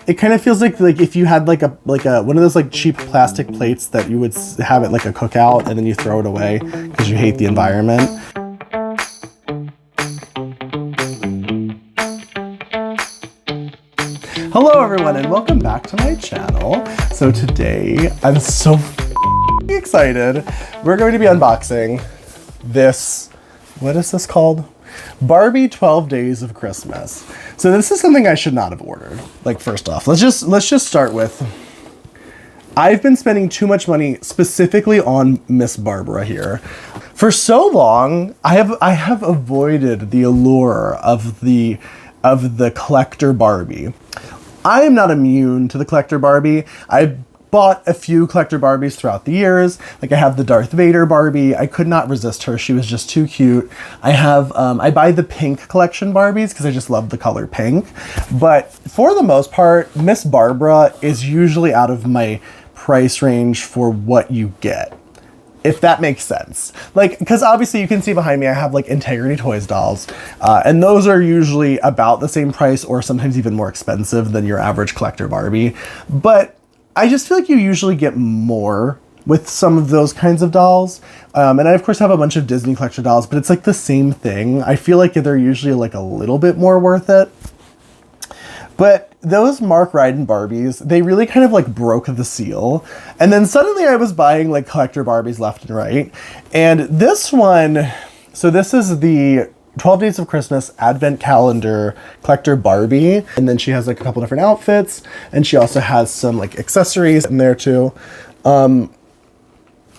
It kind of feels like if you had like a one of those like cheap plastic plates that you would have at like a cookout and then you throw it away because you hate the environment. Hello everyone and welcome back to my channel. So today I'm so excited. We're going to be unboxing this, what is this called? Barbie 12 Days of Christmas. So this is something I should not have ordered. Like, first off, let's just start with, I've been spending too much money specifically on Miss Barbara here. For so long, I have avoided the allure of the collector Barbie. I am not immune to the collector Barbie. I bought a few collector Barbies throughout the years. Like I have the Darth Vader Barbie. I could not resist her. She was just too cute. I have, I buy the pink collection Barbies because I just love the color pink. But for the most part, Miss Barbara is usually out of my price range for what you get. If that makes sense. Like, because obviously you can see behind me, I have like Integrity Toys dolls. And those are usually about the same price or sometimes even more expensive than your average collector Barbie. But I just feel like you usually get more with some of those kinds of dolls. And I of course have a bunch of Disney collector dolls, but it's like the same thing. I feel like they're usually like a little bit more worth it. But those Mark Ryden Barbies, they really kind of like broke the seal. And then suddenly I was buying like collector Barbies left and right. And this one, so this is the 12 Days of Christmas Advent Calendar Collector Barbie. And then she has like a couple different outfits. And she also has some like accessories in there too.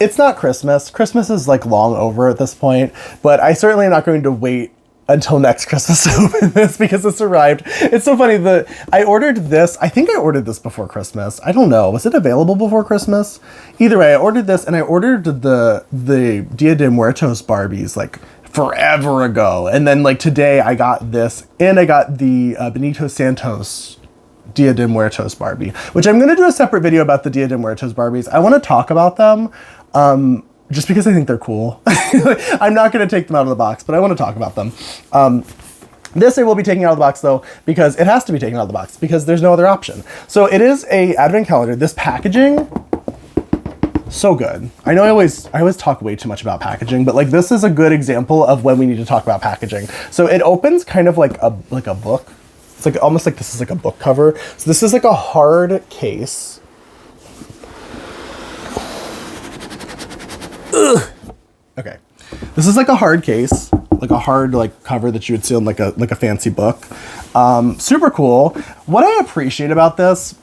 It's not Christmas. Christmas is like long over at this point. But I certainly am not going to wait until next Christmas to open this because it's arrived. It's so funny that I ordered this. I think I ordered this before Christmas. I don't know. Was it available before Christmas? Either way, I ordered this and I ordered the Dia de Muertos Barbies like forever ago. And then like today I got this and I got the Benito Santos Dia de Muertos Barbie, which I'm going to do a separate video about the Dia de Muertos Barbies. I want to talk about them just because I think they're cool. I'm not going to take them out of the box, but I want to talk about them. This I will be taking out of the box though, because it has to be taken out of the box because there's no other option. So it is a advent calendar. This packaging, so good. I know I always talk way too much about packaging, but like this is a good example of when we need to talk about packaging. So it opens kind of like a book. It's like almost like this is like a book cover. So this is like a hard case. Ugh. Okay. This is like a hard case, like a hard like cover that you would see on like a fancy book. Super cool. What I appreciate about this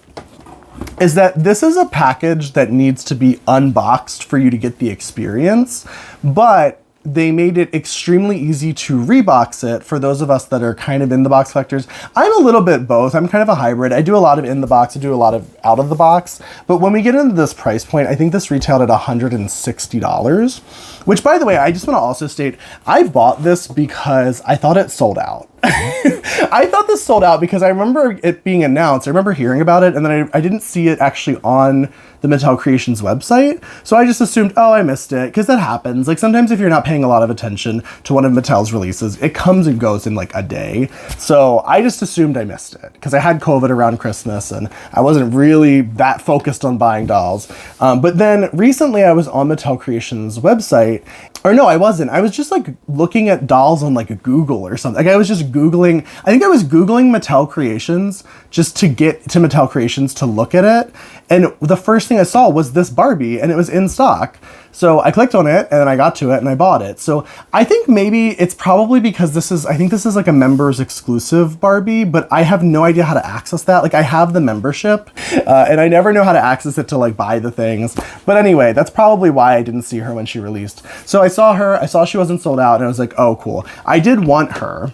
is that this is a package that needs to be unboxed for you to get the experience, but they made it extremely easy to rebox it for those of us that are kind of in the box collectors. I'm a little bit both. I'm kind of a hybrid. I do a lot of in the box, I do a lot of out of the box. But when we get into this price point, I think this retailed at $160, which by the way, I just want to also state, I bought this because I thought it sold out. I thought this sold out because I remember it being announced. I remember hearing about it and then I didn't see it actually on the Mattel Creations website. So I just assumed, oh, I missed it, because that happens. Like sometimes if you're not paying a lot of attention to one of Mattel's releases, it comes and goes in like a day. So I just assumed I missed it because I had COVID around Christmas and I wasn't really that focused on buying dolls. But then recently I was on Mattel Creations website, or no, I wasn't. I was just like looking at dolls on like Google or something. Like I was just Googling, I think I was Googling Mattel Creations just to get to Mattel Creations to look at it. And the first thing I saw was this Barbie and it was in stock. So I clicked on it and then I got to it and I bought it. So I think maybe it's probably because I think this is like a members exclusive Barbie, but I have no idea how to access that. Like I have the membership and I never know how to access it to like buy the things. But anyway, that's probably why I didn't see her when she released. So I saw her, I saw she wasn't sold out and I was like, oh, cool. I did want her.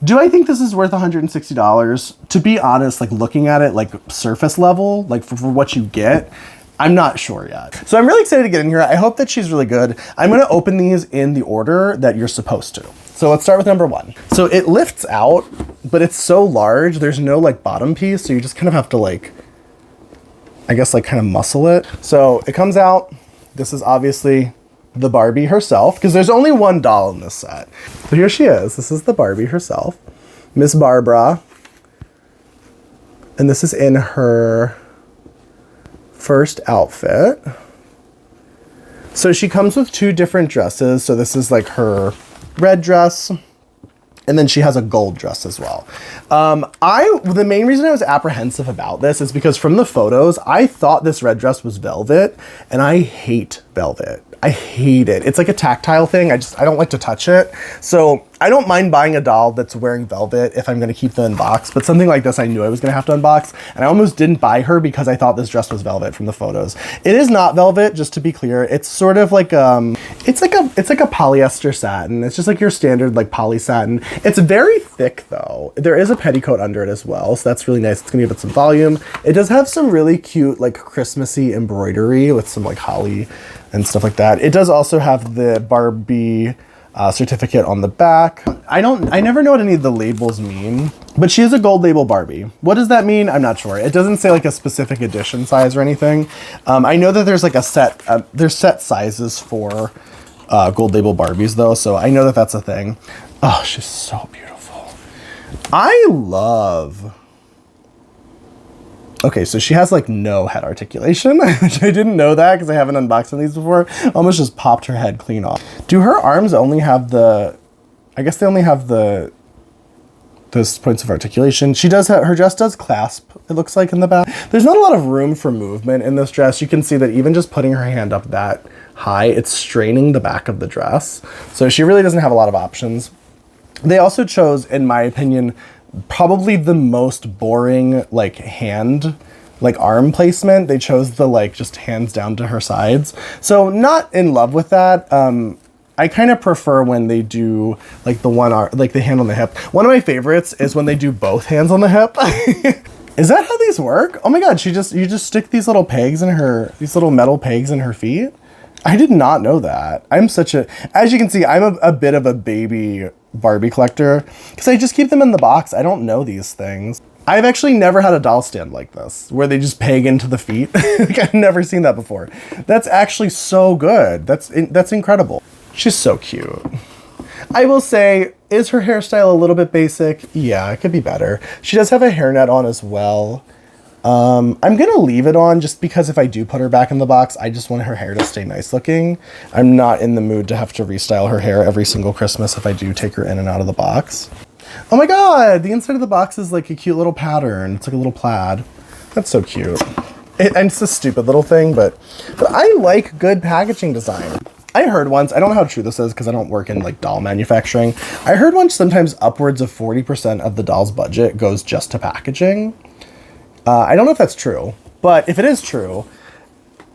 Do I think this is worth $160? To be honest, like looking at it like surface level, like for what you get, I'm not sure yet. So I'm really excited to get in here. I hope that she's really good. I'm gonna open these in the order that you're supposed to. So let's start with number one. So it lifts out, but it's so large, there's no like bottom piece, so you just kind of have to like, I guess like kind of muscle it. So it comes out. This is obviously the Barbie herself, because there's only one doll in this set. So here she is. This is the Barbie herself, Miss Barbara. And this is in her first outfit. So she comes with 2 different dresses. So this is like her red dress, and then she has a gold dress as well. The main reason I was apprehensive about this is because from the photos, I thought this red dress was velvet, and I hate velvet. I hate it. It's like a tactile thing. I don't like to touch it. So I don't mind buying a doll that's wearing velvet if I'm gonna keep them in box, but something like this I knew I was gonna have to unbox, and I almost didn't buy her because I thought this dress was velvet from the photos. It is not velvet, just to be clear. It's sort of like, it's like a polyester satin. It's just like your standard like poly satin. It's very thick though. There is a petticoat under it as well, so that's really nice. It's gonna give it some volume. It does have some really cute like Christmassy embroidery with some like holly and stuff like that. It does also have the Barbie certificate on the back. I never know what any of the labels mean, but she is a gold label Barbie. What does that mean? I'm not sure. It doesn't say like a specific edition size or anything. I know that there's like a set, there's set sizes for gold label Barbies though, so I know that that's a thing. Oh, she's so beautiful. I love... Okay, so she has like no head articulation, which I didn't know that because I haven't unboxed these before. Almost just popped her head clean off. Do her arms only have the, I guess they only have those points of articulation. She does have, her dress does clasp, it looks like in the back. There's not a lot of room for movement in this dress. You can see that even just putting her hand up that high, it's straining the back of the dress. So she really doesn't have a lot of options. They also chose, in my opinion, probably the most boring like arm placement. They chose the like just hands down to her sides. So not in love with that. I kind of prefer when they do like the one arm, like the hand on the hip. One of my favorites is when they do both hands on the hip. Is that how these work? Oh my God, you just stick these little pegs in her, these little metal pegs in her feet? I did not know that. I'm such a, as you can see, I'm a bit of a baby Barbie collector because I just keep them in the box. I don't know these things. I've actually never had a doll stand like this where they just peg into the feet. Like, I've never seen that before. That's actually so good. That's incredible. She's so cute. I will say, is her hairstyle a little bit basic? Yeah, it could be better. She does have a hairnet on as well. I'm gonna leave it on just because if I do put her back in the box, I just want her hair to stay nice looking. I'm not in the mood to have to restyle her hair every single Christmas if I do take her in and out of the box. Oh my God, the inside of the box is like a cute little pattern. It's like a little plaid. That's so cute. And it's a stupid little thing, but I like good packaging design. I heard once, I don't know how true this is because I don't work in like doll manufacturing. I heard once sometimes upwards of 40% of the doll's budget goes just to packaging. I don't know if that's true, but if it is true,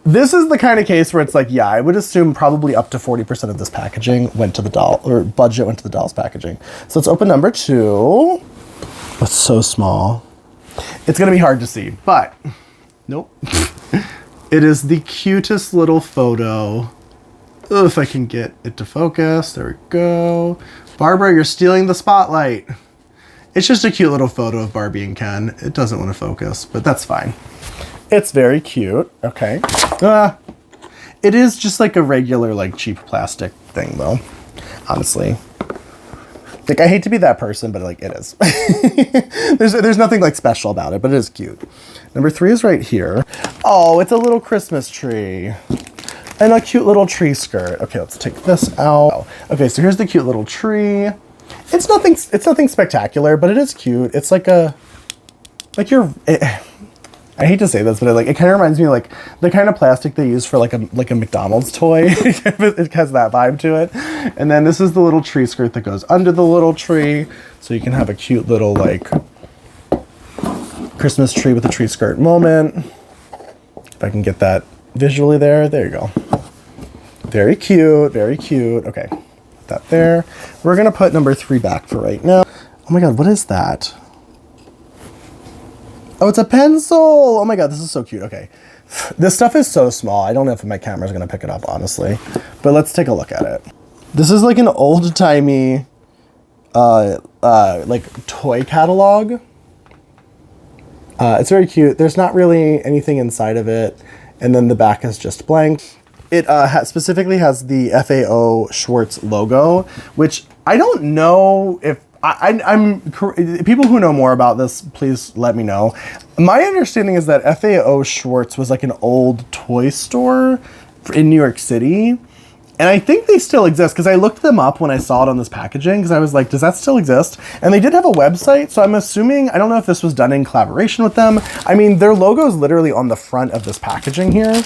this is the kind of case where it's like, yeah, I would assume probably up to 40% of this packaging went to the doll, or budget went to the doll's packaging. So let's open number 2. It's so small. It's gonna be hard to see, but nope. It is the cutest little photo. Oh, if I can get it to focus, there we go. Barbara, you're stealing the spotlight. It's just a cute little photo of Barbie and Ken. It doesn't want to focus, but that's fine. It's very cute. Okay. It is just like a regular, like cheap plastic thing though, honestly. Like, I hate to be that person, but like it is. there's nothing like special about it, but it is cute. Number 3 is right here. Oh, it's a little Christmas tree. And a cute little tree skirt. Okay, let's take this out. Okay, so here's the cute little tree. It's nothing spectacular, but it is cute. It's like I hate to say this, but it kind of reminds me of like the kind of plastic they use for like a McDonald's toy. It has that vibe to it. And then this is the little tree skirt that goes under the little tree, so you can have a cute little like Christmas tree with a tree skirt moment. If I can get that visually there you go. Very cute, very cute. Okay. That there. We're gonna put number 3 back for right now. Oh my God, what is that? Oh, it's a pencil. Oh my God, this is so cute. Okay. This stuff is so small. I don't know if my camera's gonna pick it up, honestly, but let's take a look at it. This is like an old-timey like toy catalog. It's very cute. There's not really anything inside of it. And then the back is just blank. It specifically has the FAO Schwartz logo, which I don't know if People who know more about this, please let me know. My understanding is that FAO Schwartz was like an old toy store in New York City. And I think they still exist because I looked them up when I saw it on this packaging because I was like, does that still exist? And they did have a website, so I'm assuming, I don't know if this was done in collaboration with them. I mean, their logo is literally on the front of this packaging here.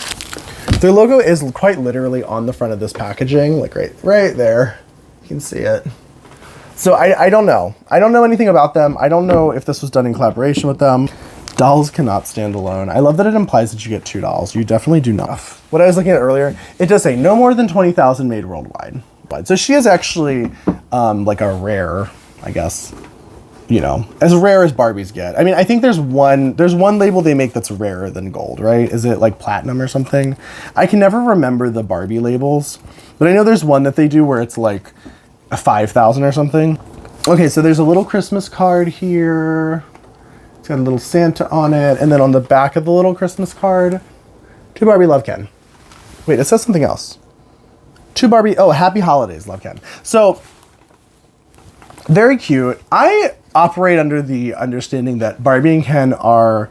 Their logo is quite literally on the front of this packaging, like right there. You can see it. So I don't know. I don't know anything about them. I don't know if this was done in collaboration with them. Dolls cannot stand alone. I love that it implies that you get 2 dolls. You definitely do not. What I was looking at earlier, it does say no more than 20,000 made worldwide. So she is actually like a rare, I guess, you know, as rare as Barbies get. I mean, I think there's one label they make that's rarer than gold, right? Is it like platinum or something? I can never remember the Barbie labels, but I know there's one that they do where it's like a 5,000 or something. Okay, so there's a little Christmas card here. It's got a little Santa on it. And then on the back of the little Christmas card, to Barbie, love Ken. Wait, it says something else. To Barbie, oh, happy holidays, love Ken. So, very cute. I operate under the understanding that Barbie and Ken are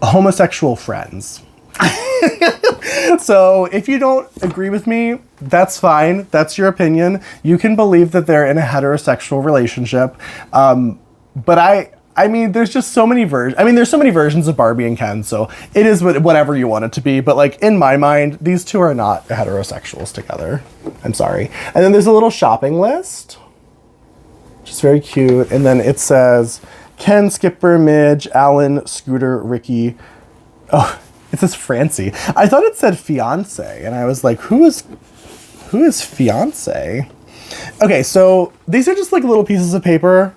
homosexual friends. So if you don't agree with me, that's fine. That's your opinion. You can believe that they're in a heterosexual relationship. But I mean, there's just so many versions. I mean, there's so many versions of Barbie and Ken, so it is whatever you want it to be. But like in my mind, these two are not heterosexuals together. I'm sorry. And then there's a little shopping list, which is very cute. And then it says Ken, Skipper, Midge, Alan, Scooter, Ricky. Oh, it says Francie. I thought it said fiance, and I was like, who is fiance? Okay, so these are just like little pieces of paper.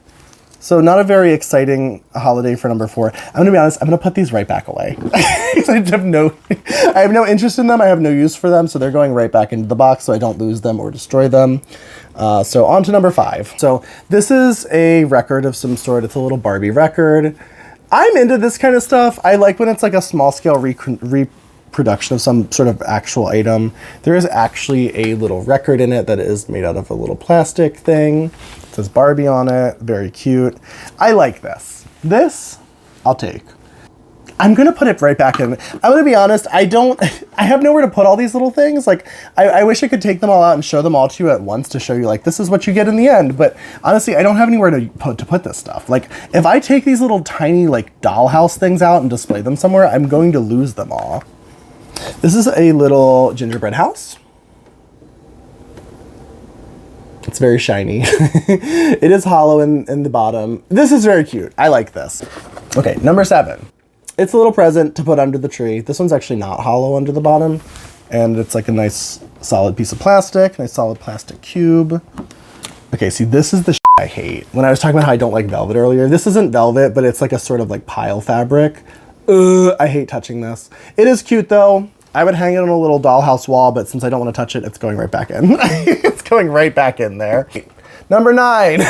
So not a very exciting holiday for number 4. I'm gonna be honest, I'm gonna put these right back away. I have no interest in them. I have no use for them. So they're going right back into the box so I don't lose them or destroy them. So on to number 5. So this is a record of some sort. It's a little Barbie record. I'm into this kind of stuff. I like when it's like a small scale reproduction of some sort of actual item. There is actually a little record in it that is made out of a little plastic thing. It says Barbie on it. Very cute. I like this. This, I'll take. I'm going to put it right back in. I'm going to be honest, I have nowhere to put all these little things. Like, I wish I could take them all out and show them all to you at once to show you, like, this is what you get in the end. But honestly, I don't have anywhere to put this stuff. Like, if I take these little tiny, like, dollhouse things out and display them somewhere, I'm going to lose them all. This is a little gingerbread house. It's very shiny. It is hollow in the bottom. This is very cute. I like this. Okay, number 7. It's a little present to put under the tree. This one's actually not hollow under the bottom. And it's like a nice solid piece of plastic, nice solid plastic cube. Okay, see, this is the shit I hate. When I was talking about how I don't like velvet earlier, this isn't velvet, but it's like a sort of like pile fabric. I hate touching this. It is cute though. I would hang it on a little dollhouse wall, but since I don't want to touch it, it's going right back in. It's going right back in there. Number 9. The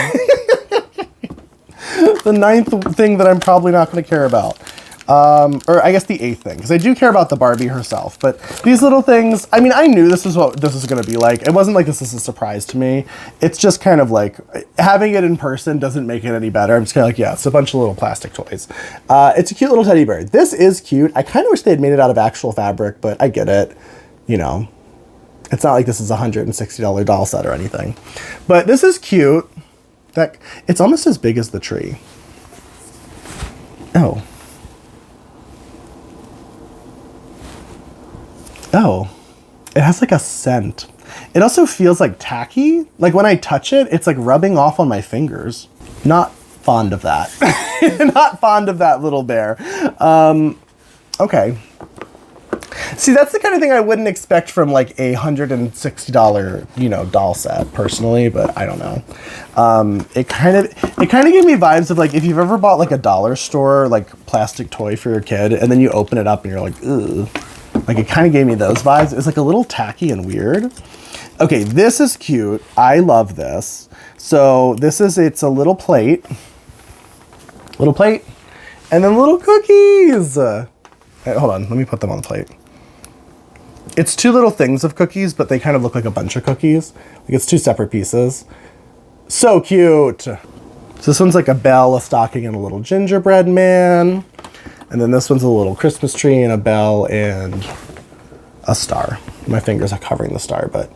9th thing that I'm probably not going to care about. Or I guess the 8th thing, because I do care about the Barbie herself. But these little things, I mean, I knew this is what this was going to be like. It wasn't like this is a surprise to me. It's just kind of like, having it in person doesn't make it any better. I'm just kind of like, yeah, it's a bunch of little plastic toys. It's a cute little teddy bear. This is cute. I kind of wish they had made it out of actual fabric, but I get it. You know, it's not like this is a $160 doll set or anything. But this is cute. It's almost as big as the tree. Oh, it has like a scent. It also feels like tacky. Like when I touch it, it's like rubbing off on my fingers. Not fond of that. Not fond of that little bear. Okay. See, that's the kind of thing I wouldn't expect from like a $160, you know, doll set personally, but I don't know. It kind of gave me vibes of like, if you've ever bought like a dollar store, like plastic toy for your kid, and then you open it up and you're like, ugh. Like it kind of gave me those vibes. It's like a little tacky and weird. Okay, this is cute. I love this. So it's a little plate. And then little cookies. Hold on, let me put them on the plate. It's 2 little things of cookies, but they kind of look like a bunch of cookies. Like it's 2 separate pieces. So cute. So this one's like a bell, a stocking, and a little gingerbread man. And then this one's a little Christmas tree and a bell and a star. My fingers are covering the star, but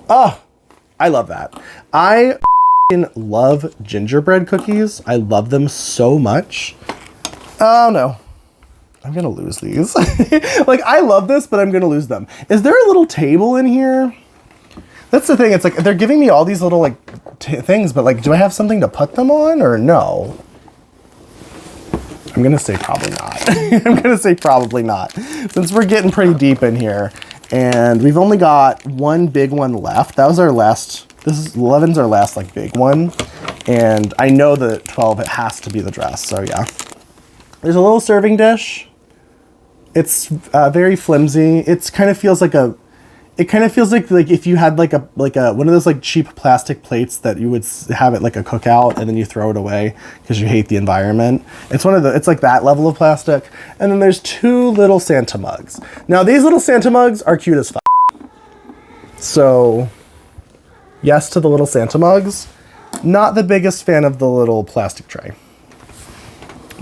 I love that. I love gingerbread cookies. I love them so much. Oh no, I'm gonna lose these. Like, I love this, but I'm gonna lose them. Is there a little table in here? That's the thing. It's like they're giving me all these little like things, but like, do I have something to put them on or no? I'm gonna say probably not. I'm gonna say probably not, since we're getting pretty deep in here, and we've only got one big one left. That was our last. 11's our last like big one, and I know that 12 it has to be the dress. So yeah, there's a little serving dish. It's very flimsy. It kind of feels like if you had like a one of those like cheap plastic plates that you would have at like a cookout and then you throw it away because you hate the environment. It's like that level of plastic. And then there's 2 little Santa mugs. Now these little Santa mugs are cute as fuck. So yes to the little Santa mugs. Not the biggest fan of the little plastic tray.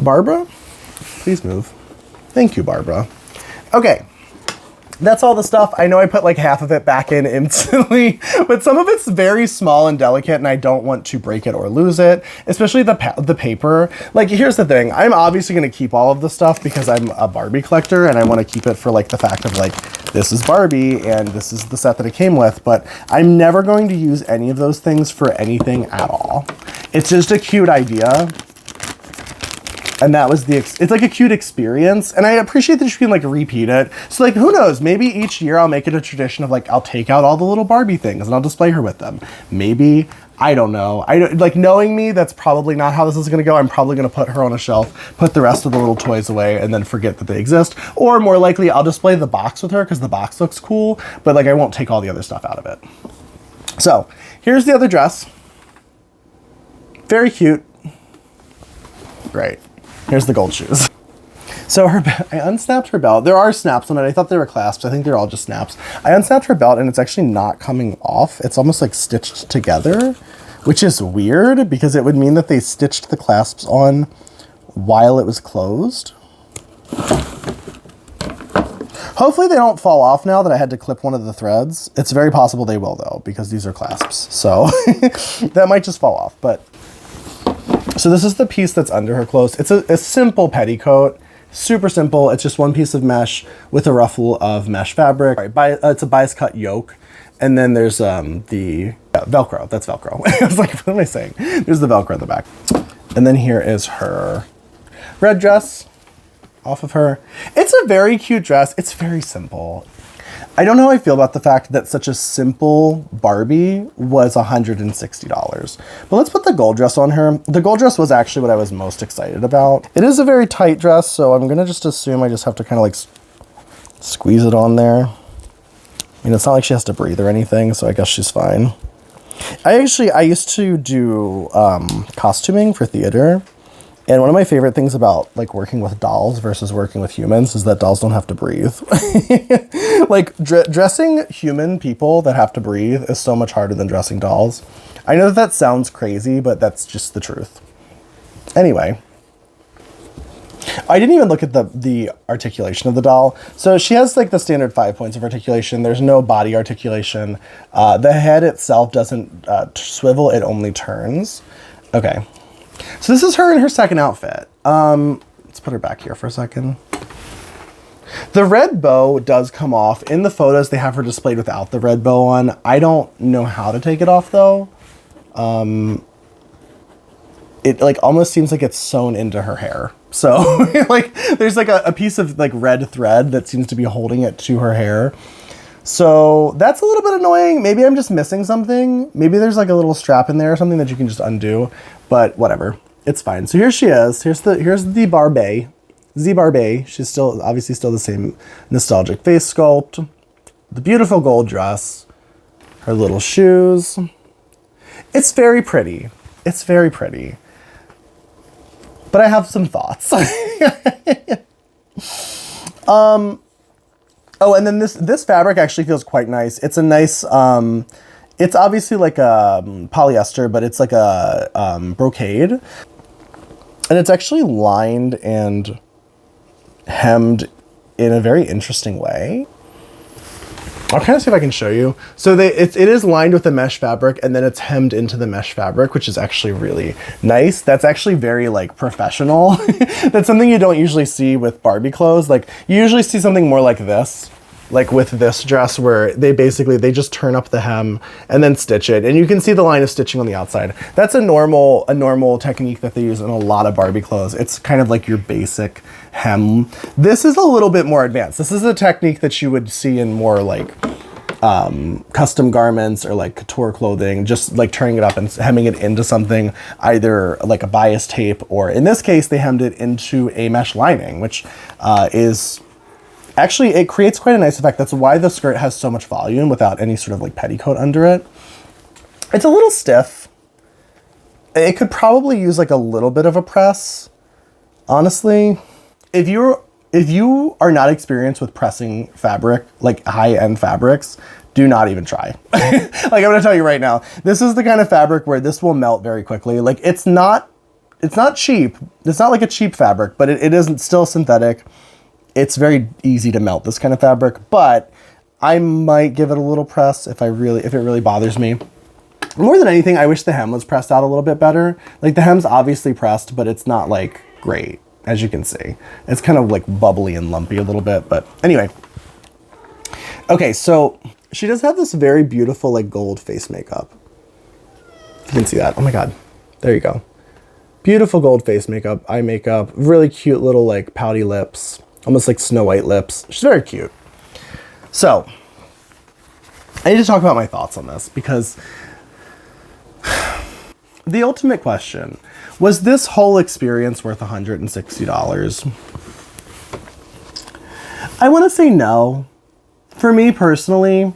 Barbara, please move. Thank you, Barbara. Okay. That's all the stuff. I know I put like half of it back in instantly, but some of it's very small and delicate and I don't want to break it or lose it, especially the paper. Like, here's the thing. I'm obviously going to keep all of the stuff because I'm a Barbie collector and I want to keep it for like the fact of like, this is Barbie and this is the set that it came with, but I'm never going to use any of those things for anything at all. It's just a cute idea. And that was it's like a cute experience. And I appreciate that you can like repeat it. So like, who knows, maybe each year I'll make it a tradition of like, I'll take out all the little Barbie things and I'll display her with them. Maybe, I don't know. Like, knowing me, that's probably not how this is gonna go. I'm probably gonna put her on a shelf, put the rest of the little toys away and then forget that they exist. Or more likely I'll display the box with her because the box looks cool, but like I won't take all the other stuff out of it. So here's the other dress. Very cute. Great. Here's the gold shoes. So I unsnapped her belt. There are snaps on it. I thought they were clasps. I think they're all just snaps. I unsnapped her belt and it's actually not coming off. It's almost like stitched together, which is weird because it would mean that they stitched the clasps on while it was closed. Hopefully they don't fall off now that I had to clip one of the threads. It's very possible they will though, because these are clasps. So that might just fall off, but so this is the piece that's under her clothes. It's a simple petticoat, super simple. It's just one piece of mesh with a ruffle of mesh fabric. It's a bias cut yoke. And then there's the Velcro, that's Velcro. I was like, what am I saying? There's the Velcro at the back. And then here is her red dress off of her. It's a very cute dress. It's very simple. I don't know how I feel about the fact that such a simple Barbie was $160. But let's put the gold dress on her. The gold dress was actually what I was most excited about. It is a very tight dress, so I'm gonna just assume I just have to kind of like squeeze it on there. I mean, it's not like she has to breathe or anything, so I guess she's fine. I used to do costuming for theater. And one of my favorite things about like working with dolls versus working with humans is that dolls don't have to breathe. Like dressing human people that have to breathe is so much harder than dressing dolls. I know that sounds crazy, but that's just the truth. Anyway, I didn't even look at the articulation of the doll. So she has like the standard 5 points of articulation. There's no body articulation. The head itself doesn't swivel, it only turns. Okay. So this is her in her second outfit. Let's put her back here for a second. The red bow does come off. In the photos, they have her displayed without the red bow on. I don't know how to take it off though. It like almost seems like it's sewn into her hair. So like there's like a piece of like red thread that seems to be holding it to her hair. So that's a little bit annoying. Maybe I'm just missing something. Maybe there's like a little strap in there or something that you can just undo, but whatever, it's fine. So here she is. Here's the Barbie, the Barbie. She's still obviously still the same nostalgic face sculpt, the beautiful gold dress, her little shoes. It's very pretty. It's very pretty. But I have some thoughts. Oh, and then this fabric actually feels quite nice. It's a nice, It's obviously like a polyester, but it's like a brocade. And it's actually lined and hemmed in a very interesting way. I'll kind of see if I can show you. So it is lined with the mesh fabric, and then it's hemmed into the mesh fabric, which is actually really nice. That's actually very like professional. That's something you don't usually see with Barbie clothes. Like you usually see something more like this, like with this dress, where they just turn up the hem and then stitch it. And you can see the line of stitching on the outside. That's a normal technique that they use in a lot of Barbie clothes. It's kind of like your basic hem. This is a little bit more advanced. This is a technique that you would see in more like custom garments or like couture clothing, just like turning it up and hemming it into something, either like a bias tape, or in this case, they hemmed it into a mesh lining, which is actually, it creates quite a nice effect. That's why the skirt has so much volume without any sort of like petticoat under it. It's a little stiff. It could probably use like a little bit of a press, honestly. If you are not experienced with pressing fabric, like high-end fabrics, do not even try. Like I'm gonna tell you right now, this is the kind of fabric where this will melt very quickly. Like it's not cheap. It's not like a cheap fabric, but it isn't still synthetic. It's very easy to melt this kind of fabric, but I might give it a little press if it really bothers me. More than anything, I wish the hem was pressed out a little bit better. Like the hem's obviously pressed, but it's not like great. As you can see, it's kind of like bubbly and lumpy a little bit, but anyway. Okay, so she does have this very beautiful like gold face makeup. You can see that. Oh my God, there you go. Beautiful gold face makeup, eye makeup, really cute little like pouty lips, almost like Snow White lips. She's very cute. So I need to talk about my thoughts on this, because the ultimate question, was this whole experience worth $160? I want to say no, for me personally,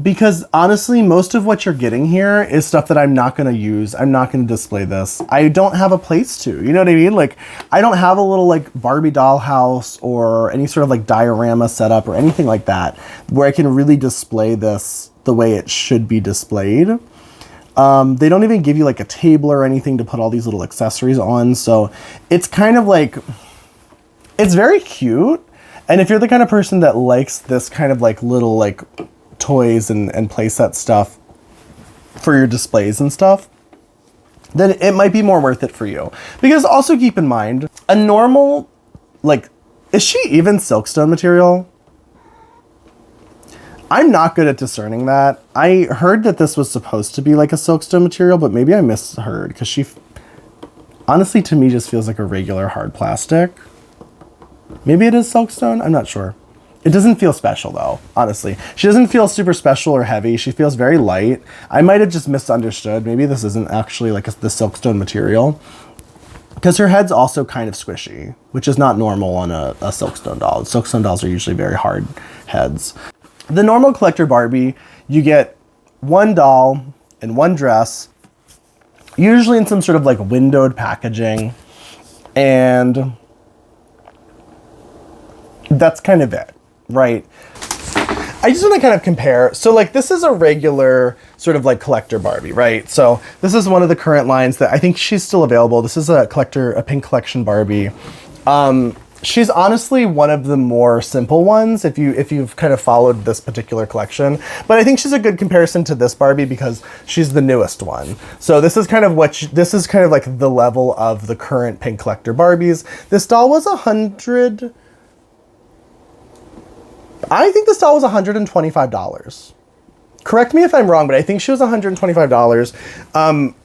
because honestly, most of what you're getting here is stuff that I'm not going to use. I'm not going to display this. I don't have a place to, you know what I mean? Like, I don't have a little like Barbie doll house or any sort of like diorama setup or anything like that where I can really display this the way it should be displayed. They don't even give you like a table or anything to put all these little accessories on. So it's kind of like, it's very cute. And if you're the kind of person that likes this kind of like little like toys and playset stuff for your displays and stuff, then it might be more worth it for you. Because also keep in mind, a normal, like, is she even silkstone material? I'm not good at discerning that. I heard that this was supposed to be like a silkstone material, but maybe I misheard, because she honestly to me just feels like a regular hard plastic. Maybe it is silkstone, I'm not sure. It doesn't feel special though, honestly. She doesn't feel super special or heavy. She feels very light. I might have just misunderstood. Maybe this isn't actually like the silkstone material, because her head's also kind of squishy, which is not normal on a silkstone doll. Silkstone dolls are usually very hard heads. The normal collector Barbie, you get one doll and one dress, usually in some sort of like windowed packaging, and that's kind of it, right? I just want to kind of compare. So like this is a regular sort of like collector Barbie, right? So this is one of the current lines that I think she's still available. This is a pink collection Barbie. She's honestly one of the more simple ones if you've kind of followed this particular collection. But I think she's a good comparison to this Barbie because she's the newest one. So this is kind of this is kind of like the level of the current pink collector Barbies. This doll was $100. I think this doll was $125. Correct me if I'm wrong, but I think she was $125.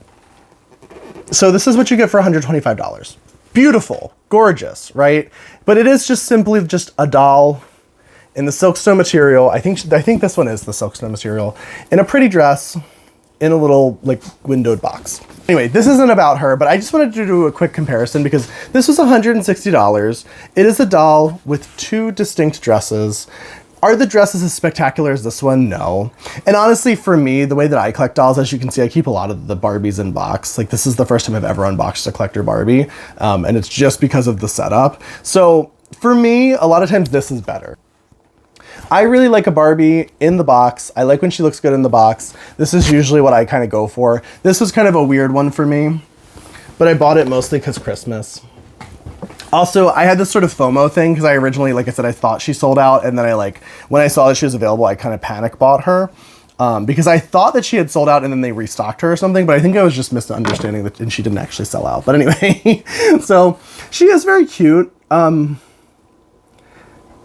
So this is what you get for $125. Beautiful, gorgeous, right? But it is just simply just a doll in the silkstone material. I think this one is the silkstone material, in a pretty dress, in a little like windowed box. Anyway, this isn't about her, but I just wanted to do a quick comparison because this was $160. It is a doll with two distinct dresses. Are the dresses as spectacular as this one? No. And honestly, for me, the way that I collect dolls, as you can see, I keep a lot of the Barbies in box. Like this is the first time I've ever unboxed a collector Barbie. And it's just because of the setup. So for me, a lot of times this is better. I really like a Barbie in the box. I like when she looks good in the box. This is usually what I kind of go for. This was kind of a weird one for me, but I bought it mostly because Christmas. Also, I had this sort of FOMO thing because I originally, like I said, I thought she sold out, and then when I saw that she was available, I kind of panic bought her because I thought that she had sold out and then they restocked her or something, but I think I was just misunderstanding that, and she didn't actually sell out. But anyway, so she is very cute.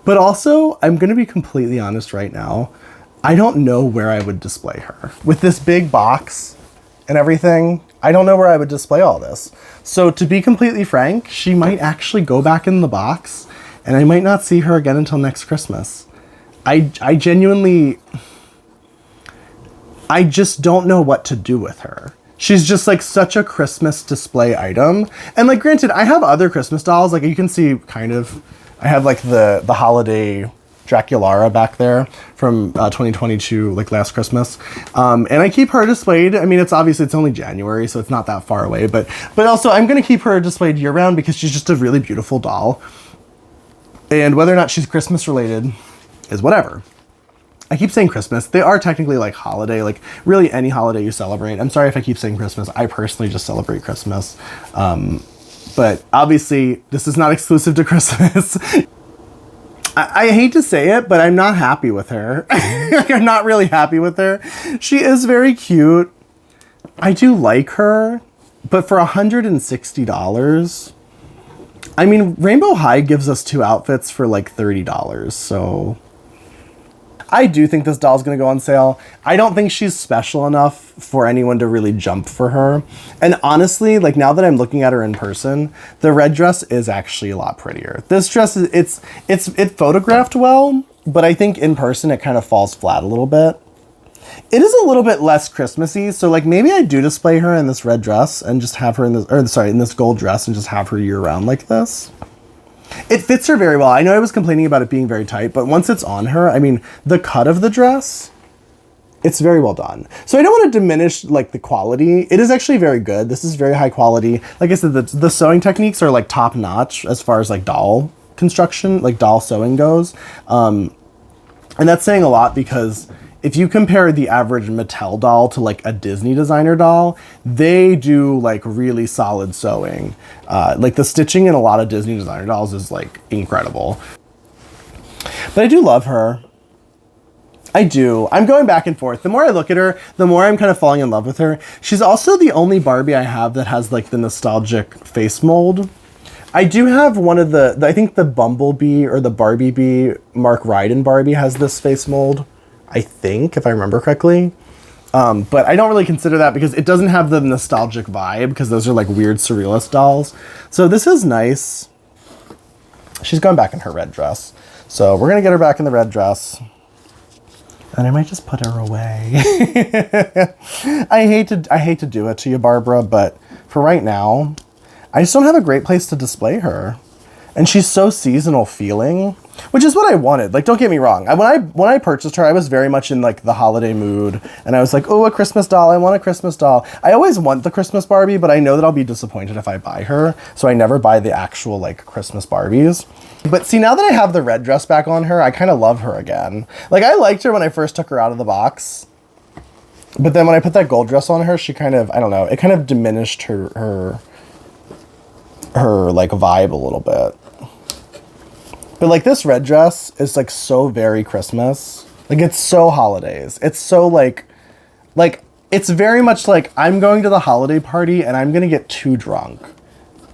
But also, I'm going to be completely honest right now. I don't know where I would display her. With this big box and everything, I don't know where I would display all this. So to be completely frank, she might actually go back in the box and I might not see her again until next Christmas. I genuinely, I just don't know what to do with her. She's just like such a Christmas display item. And like, granted, I have other Christmas dolls. Like you can see kind of, I have like the holiday Draculara back there from 2022, like last Christmas. And I keep her displayed. I mean, it's only January, so it's not that far away, but also I'm going to keep her displayed year round because she's just a really beautiful doll. And whether or not she's Christmas related is whatever. I keep saying Christmas. They are technically like holiday, like really any holiday you celebrate. I'm sorry if I keep saying Christmas. I personally just celebrate Christmas. But obviously this is not exclusive to Christmas. I hate to say it, but I'm not happy with her. I'm not really happy with her. She is very cute. I do like her, but for $160, I mean, Rainbow High gives us 2 outfits for like $30, so I do think this doll's gonna go on sale. I don't think she's special enough for anyone to really jump for her. And honestly, like now that I'm looking at her in person, the red dress is actually a lot prettier. This dress is, it photographed well, but I think in person it kind of falls flat a little bit. It is a little bit less Christmassy, so like maybe I do display her in this red dress and just have her in this, in this gold dress and just have her year round like this. It fits her very well. I know I was complaining about it being very tight, but once it's on her, I mean, the cut of the dress, it's very well done. So I don't want to diminish like the quality. It is actually very good. This is very high quality. Like I said, the sewing techniques are like top notch as far as like doll construction, like doll sewing goes. And that's saying a lot because if you compare the average Mattel doll to like a Disney designer doll, they do like really solid sewing. Like the stitching in a lot of Disney designer dolls is like incredible. But I do love her. I do. I'm going back and forth. The more I look at her, the more I'm kind of falling in love with her. She's also the only Barbie I have that has like the nostalgic face mold. I do have one of I think the Bumblebee or the Barbie Bee Mark Ryden Barbie has this face mold. I think, if I remember correctly. But I don't really consider that because it doesn't have the nostalgic vibe because those are like weird surrealist dolls. So this is nice. She's gone back in her red dress. So we're gonna get her back in the red dress. And I might just put her away. I hate to do it to you, Barbara, but for right now, I just don't have a great place to display her. And she's so seasonal feeling, which is what I wanted. Like, don't get me wrong. When I purchased her, I was very much in like the holiday mood. And I was like, oh, a Christmas doll. I want a Christmas doll. I always want the Christmas Barbie, but I know that I'll be disappointed if I buy her. So I never buy the actual like Christmas Barbies. But see, now that I have the red dress back on her, I kind of love her again. Like, I liked her when I first took her out of the box. But then when I put that gold dress on her, she kind of, I don't know, it kind of diminished her like vibe a little bit. But like this red dress is like so very Christmas. Like it's so holidays. It's so like it's very much like I'm going to the holiday party and I'm going to get too drunk.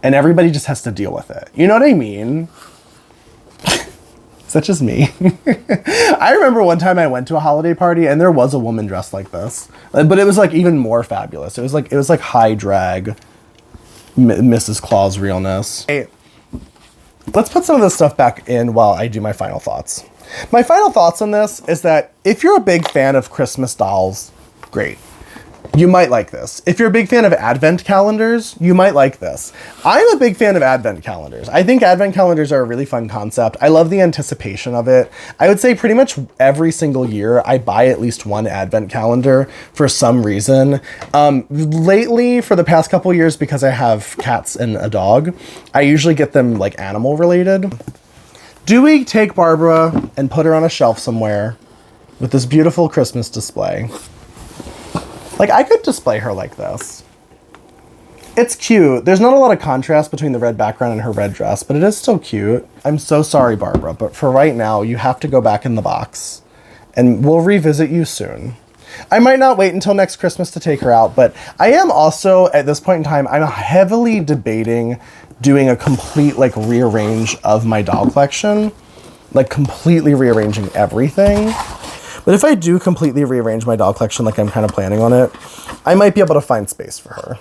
And everybody just has to deal with it. You know what I mean? Such as me. I remember one time I went to a holiday party and there was a woman dressed like this. But it was like even more fabulous. It was like high drag Mrs. Claus realness. Hey, let's put some of this stuff back in while I do my final thoughts. My final thoughts on this is that if you're a big fan of Christmas dolls, great. You might like this. If you're a big fan of advent calendars, you might like this. I'm a big fan of advent calendars. I think advent calendars are a really fun concept. I love the anticipation of it. I would say pretty much every single year I buy at least one advent calendar for some reason. Lately, for the past couple years, because I have cats and a dog, I usually get them like animal related. Do we take Barbara and put her on a shelf somewhere with this beautiful Christmas display? Like, I could display her like this. It's cute. There's not a lot of contrast between the red background and her red dress, but it is still cute. I'm so sorry, Barbara, but for right now, you have to go back in the box, and we'll revisit you soon. I might not wait until next Christmas to take her out, but I am also, at this point in time, I'm heavily debating doing a complete, like, rearrange of my doll collection. Like, completely rearranging everything. But if I do completely rearrange my doll collection, like I'm kind of planning on it, I might be able to find space for her.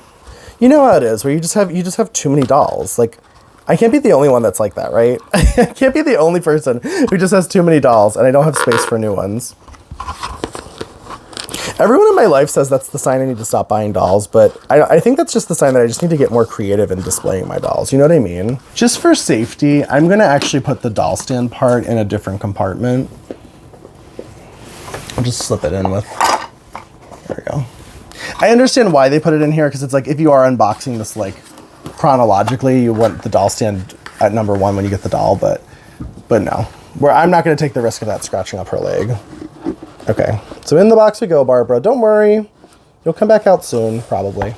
You know how it is, where you just have too many dolls. Like, I can't be the only one that's like that, right? I can't be the only person who just has too many dolls, and I don't have space for new ones. Everyone in my life says that's the sign I need to stop buying dolls, but I think that's just the sign that I just need to get more creative in displaying my dolls. You know what I mean? Just for safety, I'm going to actually put the doll stand part in a different compartment. I'll just slip it in with... There we go. I understand why they put it in here, because it's like, if you are unboxing this, like, chronologically, you want the doll stand at number 1 when you get the doll, but no. I'm not going to take the risk of that scratching up her leg. Okay, so in the box we go, Barbara. Don't worry. You'll come back out soon, probably.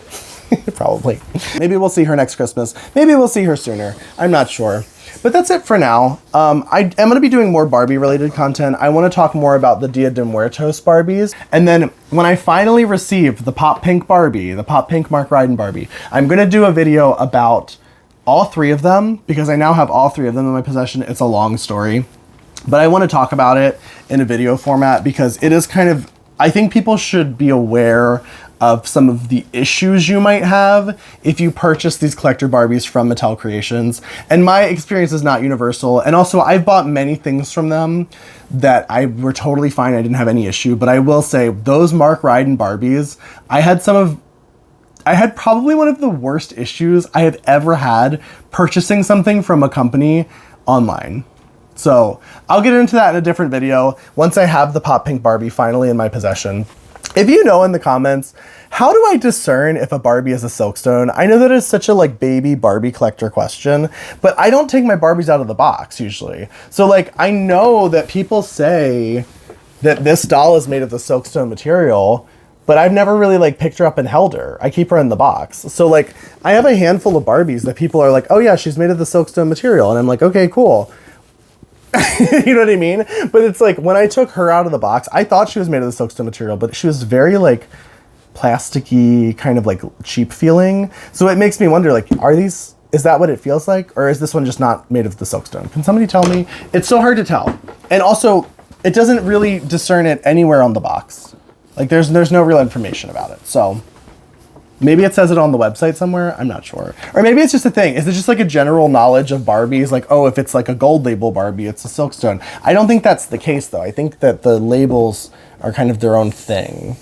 Probably. Maybe we'll see her next Christmas. Maybe we'll see her sooner. I'm not sure. But that's it for now. I am going to be doing more Barbie-related content. I want to talk more about the Dia de Muertos Barbies. And then when I finally receive the Pop Pink Barbie, the Pop Pink Mark Ryden Barbie, I'm going to do a video about all 3 of them, because I now have all 3 of them in my possession. It's a long story. But I want to talk about it in a video format, because it is kind of, I think people should be aware of some of the issues you might have if you purchase these collector Barbies from Mattel Creations. And my experience is not universal. And also, I've bought many things from them that were totally fine. I didn't have any issue. But I will say, those Mark Ryden Barbies, I had probably one of the worst issues I have ever had purchasing something from a company online. So I'll get into that in a different video once I have the Pop Pink Barbie finally in my possession. If you know in the comments, how do I discern if a Barbie is a Silkstone? I know that is such a like baby Barbie collector question, but I don't take my Barbies out of the box usually. So like, I know that people say that this doll is made of the Silkstone material, but I've never really like picked her up and held her. I keep her in the box. So like, I have a handful of Barbies that people are like, oh yeah, she's made of the Silkstone material. And I'm like, okay, cool. You know what I mean? But it's like, when I took her out of the box, I thought she was made of the Silkstone material, but she was very like plasticky, kind of like cheap feeling. So it makes me wonder, like, is that what it feels like? Or is this one just not made of the Silkstone? Can somebody tell me? It's so hard to tell. And also, it doesn't really discern it anywhere on the box. Like, there's no real information about it. So maybe it says it on the website somewhere. I'm not sure. Or maybe it's just a thing. Is it just like a general knowledge of Barbies? Like, oh, if it's like a gold label Barbie, it's a Silkstone. I don't think that's the case, though. I think that the labels are kind of their own thing.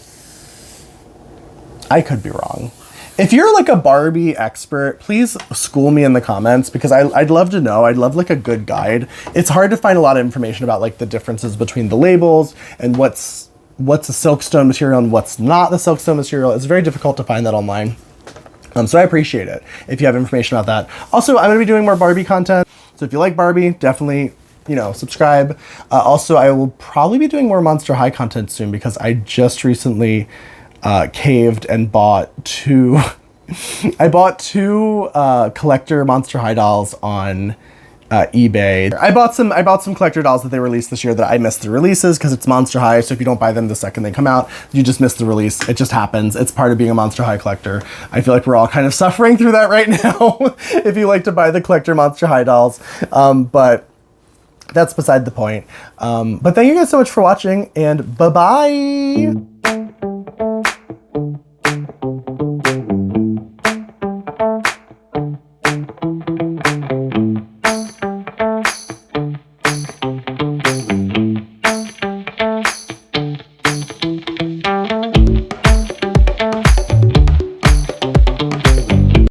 I could be wrong. If you're like a Barbie expert, please school me in the comments, because I'd love to know. I'd love like a good guide. It's hard to find a lot of information about like the differences between the labels and what's a Silkstone material and what's not the Silkstone material. It's very difficult to find that online. So I appreciate it if you have information about that. Also, I'm going to be doing more Barbie content. So if you like Barbie, definitely, subscribe. Also, I will probably be doing more Monster High content soon, because I just recently caved and bought two collector Monster High dolls on eBay. I bought some collector dolls that they released this year that I missed the releases, because it's Monster High. So if you don't buy them the second they come out, you just miss the release. It just happens. It's part of being a Monster High collector. I feel like we're all kind of suffering through that right now if you like to buy the collector Monster High dolls. But that's beside the point. But thank you guys so much for watching, and bye-bye.